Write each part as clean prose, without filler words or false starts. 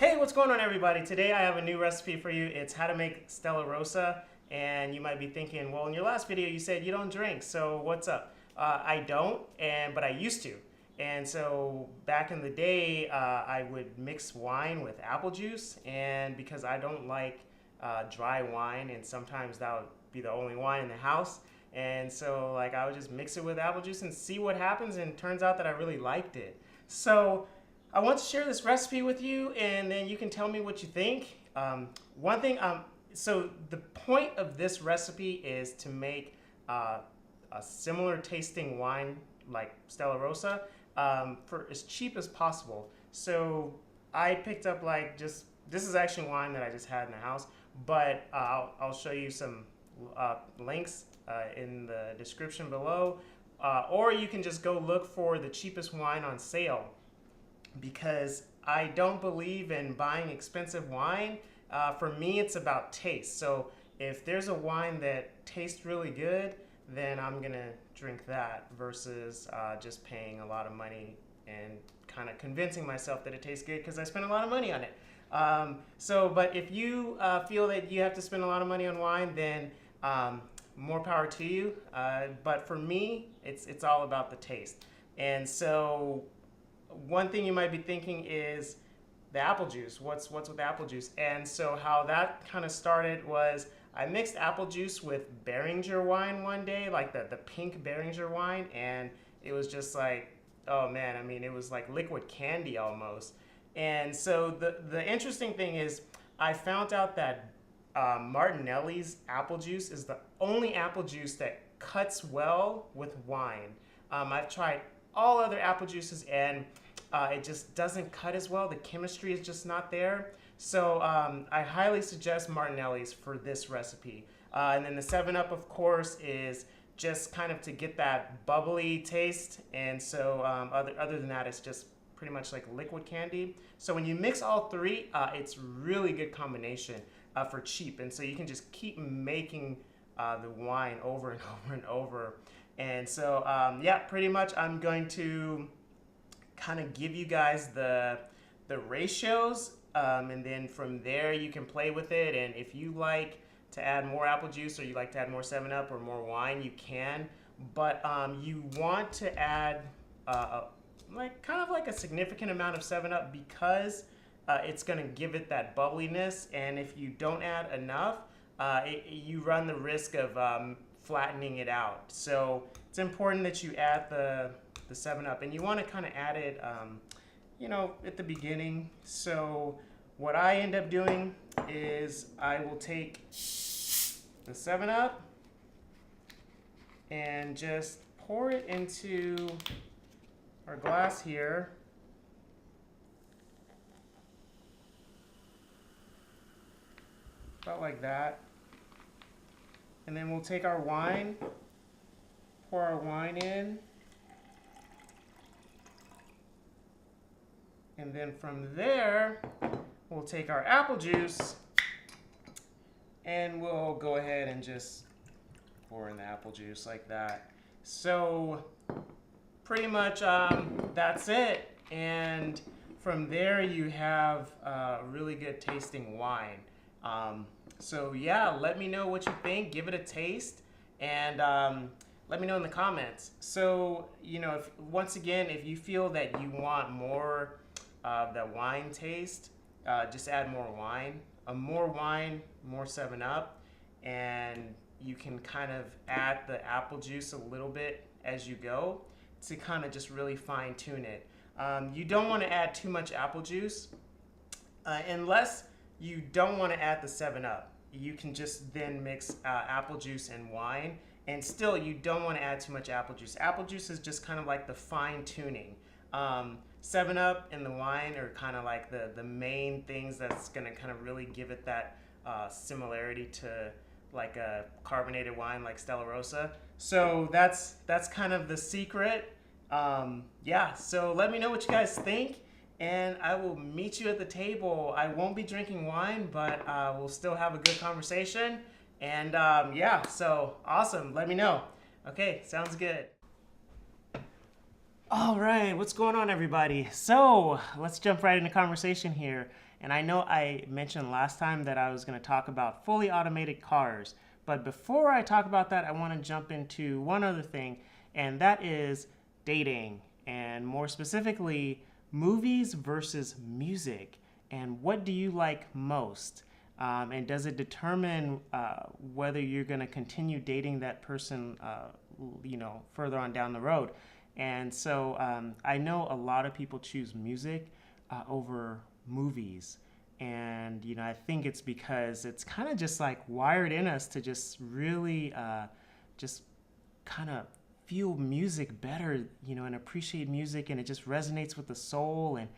Hey, what's going on everybody? Today I have a new recipe for you. It's how to make Stella Rosa. And you might be thinking, well, in your last video you said you don't drink, so what's up? I don't, but I used to. And so back in the day, I would mix wine with apple juice, and because I don't like dry wine, and sometimes that would be the only wine in the house, and so like I would just mix it with apple juice and see what happens, and it turns out that I really liked it. So I want to share this recipe with you, and then you can tell me what you think. One thing, so the point of this recipe is to make a similar tasting wine like Stella Rosa for as cheap as possible. So I picked up this is actually wine that I just had in the house, but I'll show you some links in the description below, or you can just go look for the cheapest wine on sale, because I don't believe in buying expensive wine. For me, it's about taste. So if there's a wine that tastes really good, then I'm gonna drink that versus just paying a lot of money and kind of convincing myself that it tastes good because I spent a lot of money on it. But if you feel that you have to spend a lot of money on wine, then more power to you. But for me, it's all about the taste. And so one thing you might be thinking is the apple juice. What's with apple juice? And so how that kind of started was I mixed apple juice with Beringer wine one day, like the pink Beringer wine, and it was just like, oh man, I mean, it was like liquid candy almost. And so the interesting thing is I found out that Martinelli's apple juice is the only apple juice that cuts well with wine. I've tried all other apple juices, and it just doesn't cut as well. The chemistry is just not there. So I highly suggest Martinelli's for this recipe. And then the 7-Up, of course, is just kind of to get that bubbly taste. And so other than that, it's just pretty much like liquid candy. So when you mix all three, it's really good combination for cheap. And so you can just keep making the wine over and over and over. And so, yeah, pretty much I'm going to kind of give you guys the ratios, and then from there you can play with it. And if you like to add more apple juice, or you like to add more 7-Up or more wine, you can. But you want to add kind of like a significant amount of 7-Up, because it's going to give it that bubbliness. And if you don't add enough, you run the risk of flattening it out. So it's important that you add the 7-Up, and you want to kind of add it at the beginning. So what I end up doing is I will take the 7-Up and just pour it into our glass here. About like that. And then we'll take our wine, pour our wine in, and then from there, we'll take our apple juice and we'll go ahead and just pour in the apple juice like that. So pretty much that's it. And from there, you have really good tasting wine. So yeah, let me know what you think. Give it a taste, and let me know in the comments. So once again, if you feel that you want more of the wine taste, just add more wine. More wine, more 7-Up, and you can kind of add the apple juice a little bit as you go to kind of just really fine tune it. You don't want to add too much apple juice unless you don't want to add the 7-Up. You can just then mix apple juice and wine, and still you don't want to add too much apple juice. Apple juice is just kind of like the fine tuning. 7-Up and the wine are kind of like the main things that's going to kind of really give it that similarity to like a carbonated wine like Stella Rosa. So that's kind of the secret. Yeah, so let me know what you guys think, and I will meet you at the table. I won't be drinking wine, but we'll still have a good conversation. And yeah, so awesome. Let me know. Okay, sounds good. All right, what's going on, everybody? So let's jump right into conversation here. And I know I mentioned last time that I was going to talk about fully automated cars. But before I talk about that, I want to jump into one other thing, and that is dating, and more specifically, movies versus music. And what do you like most? And does it determine whether you're going to continue dating that person, further on down the road? And so I know a lot of people choose music over movies. And, I think it's because it's kind of just like wired in us to just really just kind of feel music better, and appreciate music, and it just resonates with the soul. And,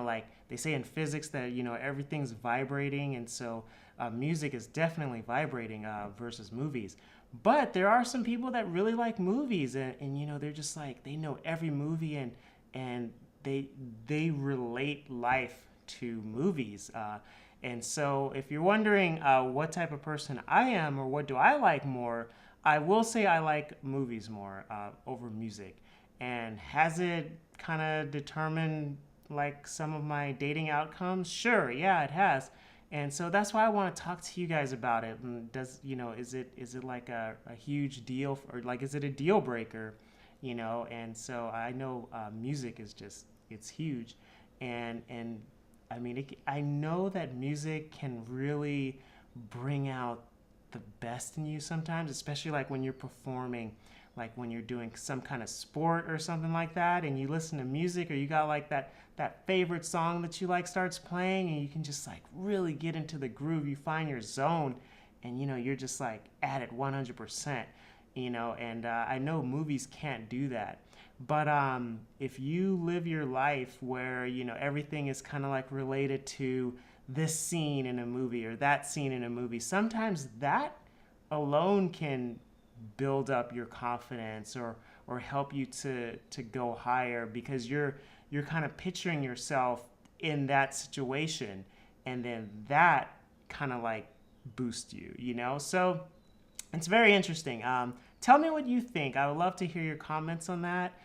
like they say in physics that, everything's vibrating. And so music is definitely vibrating versus movies. But there are some people that really like movies, and they're just like, they know every movie, and they relate life to movies. And so if you're wondering what type of person I am or what do I like more, I will say I like movies more over music. And has it kind of determined like some of my dating outcomes? Sure, yeah, it has. And so that's why I want to talk to you guys about it. And is it like a huge deal, or like is it a deal breaker? And so I know music is just, it's huge. And I mean, I know that music can really bring out the best in you sometimes, especially like when you're performing, like when you're doing some kind of sport or something like that, and you listen to music, or you got like that favorite song that you like starts playing, and you can just like really get into the groove. You find your zone, and you're just like at it 100%. And I know movies can't do that. But if you live your life where everything is kind of like related to this scene in a movie or that scene in a movie, sometimes that alone can build up your confidence, or help you to go higher, because you're kind of picturing yourself in that situation, and then that kind of like boosts you. So it's very interesting. Tell me what you think. I would love to hear your comments on that.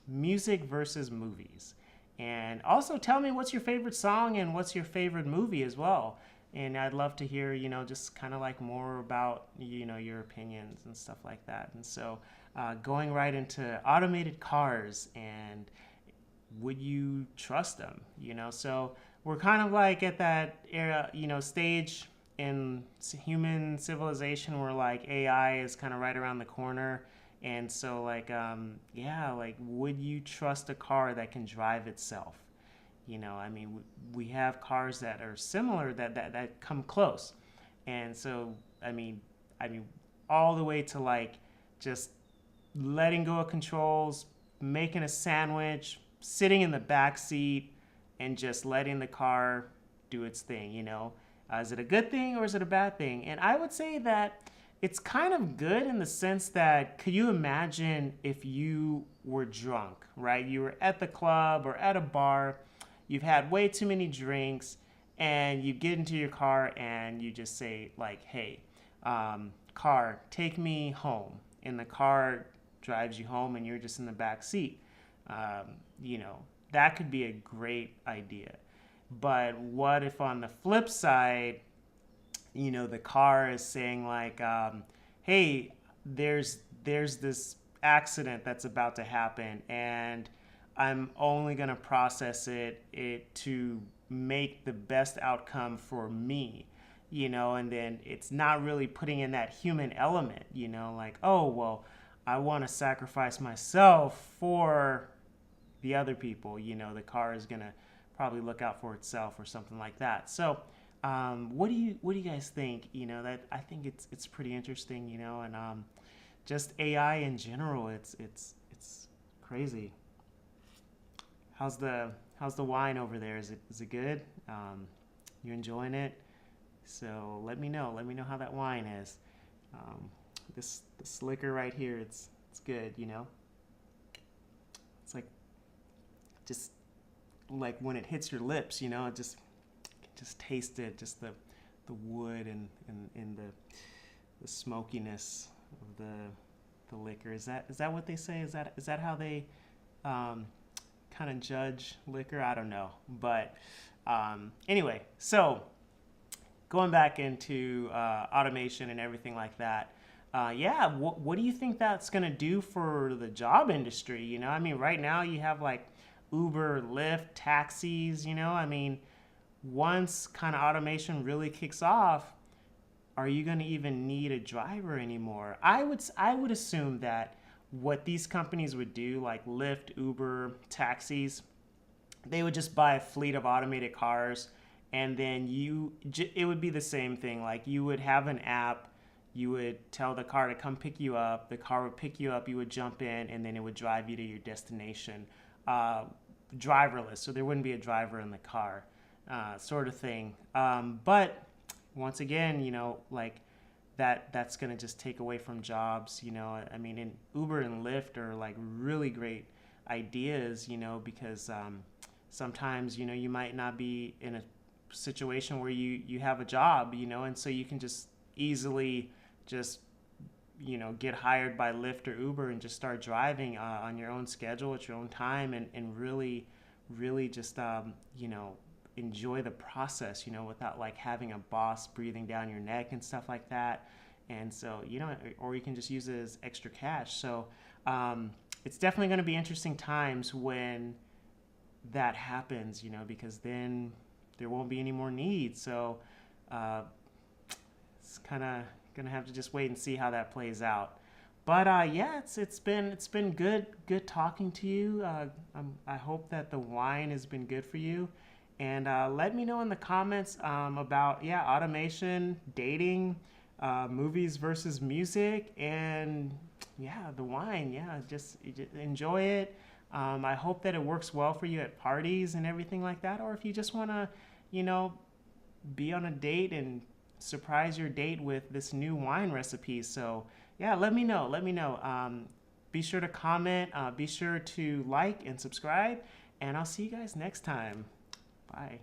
Music versus movies. And also tell me what's your favorite song and what's your favorite movie as well. And I'd love to hear, just kind of like more about, your opinions and stuff like that. And so going right into automated cars, and would you trust them? So we're kind of like at that era, stage in human civilization where like AI is kind of right around the corner. And so like, like, would you trust a car that can drive itself? I mean, we have cars that are similar that come close. And so, I mean, all the way to like just letting go of controls, making a sandwich, sitting in the back seat, and just letting the car do its thing. Is it a good thing or is it a bad thing? And I would say that it's kind of good in the sense that, could you imagine if you were drunk, right? You were at the club or at a bar, you've had way too many drinks, and you get into your car and you just say like, hey, car, take me home. And the car drives you home, and you're just in the back seat. That could be a great idea. But what if on the flip side, the car is saying like, hey, there's this accident that's about to happen, and I'm only going to process it to make the best outcome for me, and then it's not really putting in that human element, like, oh, well, I want to sacrifice myself for the other people, the car is going to probably look out for itself or something like that. So what do you guys think? That I think it's pretty interesting, and just AI in general, it's crazy. How's the wine over there? Is it good? You enjoying it? So let me know. Let me know how that wine is. This liquor right here, it's good. It's like, just like when it hits your lips, it just taste it, just the wood and the smokiness of the liquor. Is that what they say? Is that how they kind of judge liquor? I don't know, but Anyway, so going back into automation and everything like that, yeah, what do you think that's going to do for the job industry? You know, I mean, right now you have like Uber, Lyft, taxis, you know, I mean, once kind of automation really kicks off, are you going to even need a driver anymore? I would assume that what these companies would do, like Lyft, Uber, taxis, they would just buy a fleet of automated cars, and then it would be the same thing. Like you would have an app, you would tell the car to come pick you up, the car would pick you up, you would jump in, and then it would drive you to your destination, driverless, so there wouldn't be a driver in the car, sort of thing. But once again, you know, like that's going to just take away from jobs, you know. I mean, in Uber and Lyft are like really great ideas, you know, because sometimes, you know, you might not be in a situation where you have a job, you know, and so you can just easily just, you know, get hired by Lyft or Uber and just start driving on your own schedule at your own time, and really just, you know, enjoy the process, you know, without like having a boss breathing down your neck and stuff like that. And so, you know, or you can just use it as extra cash. So it's definitely going to be interesting times when that happens, you know, because then there won't be any more need. So it's kind of gonna have to just wait and see how that plays out. But yeah, it's been good talking to you. I hope that the wine has been good for you, and let me know in the comments about, yeah, automation, dating, movies versus music, and yeah, the wine. Yeah, just enjoy it. I hope that it works well for you at parties and everything like that, or if you just want to, you know, be on a date and surprise your date with this new wine recipe. So yeah, let me know. Be sure to comment. Be sure to like and subscribe, and I'll see you guys next time. Bye.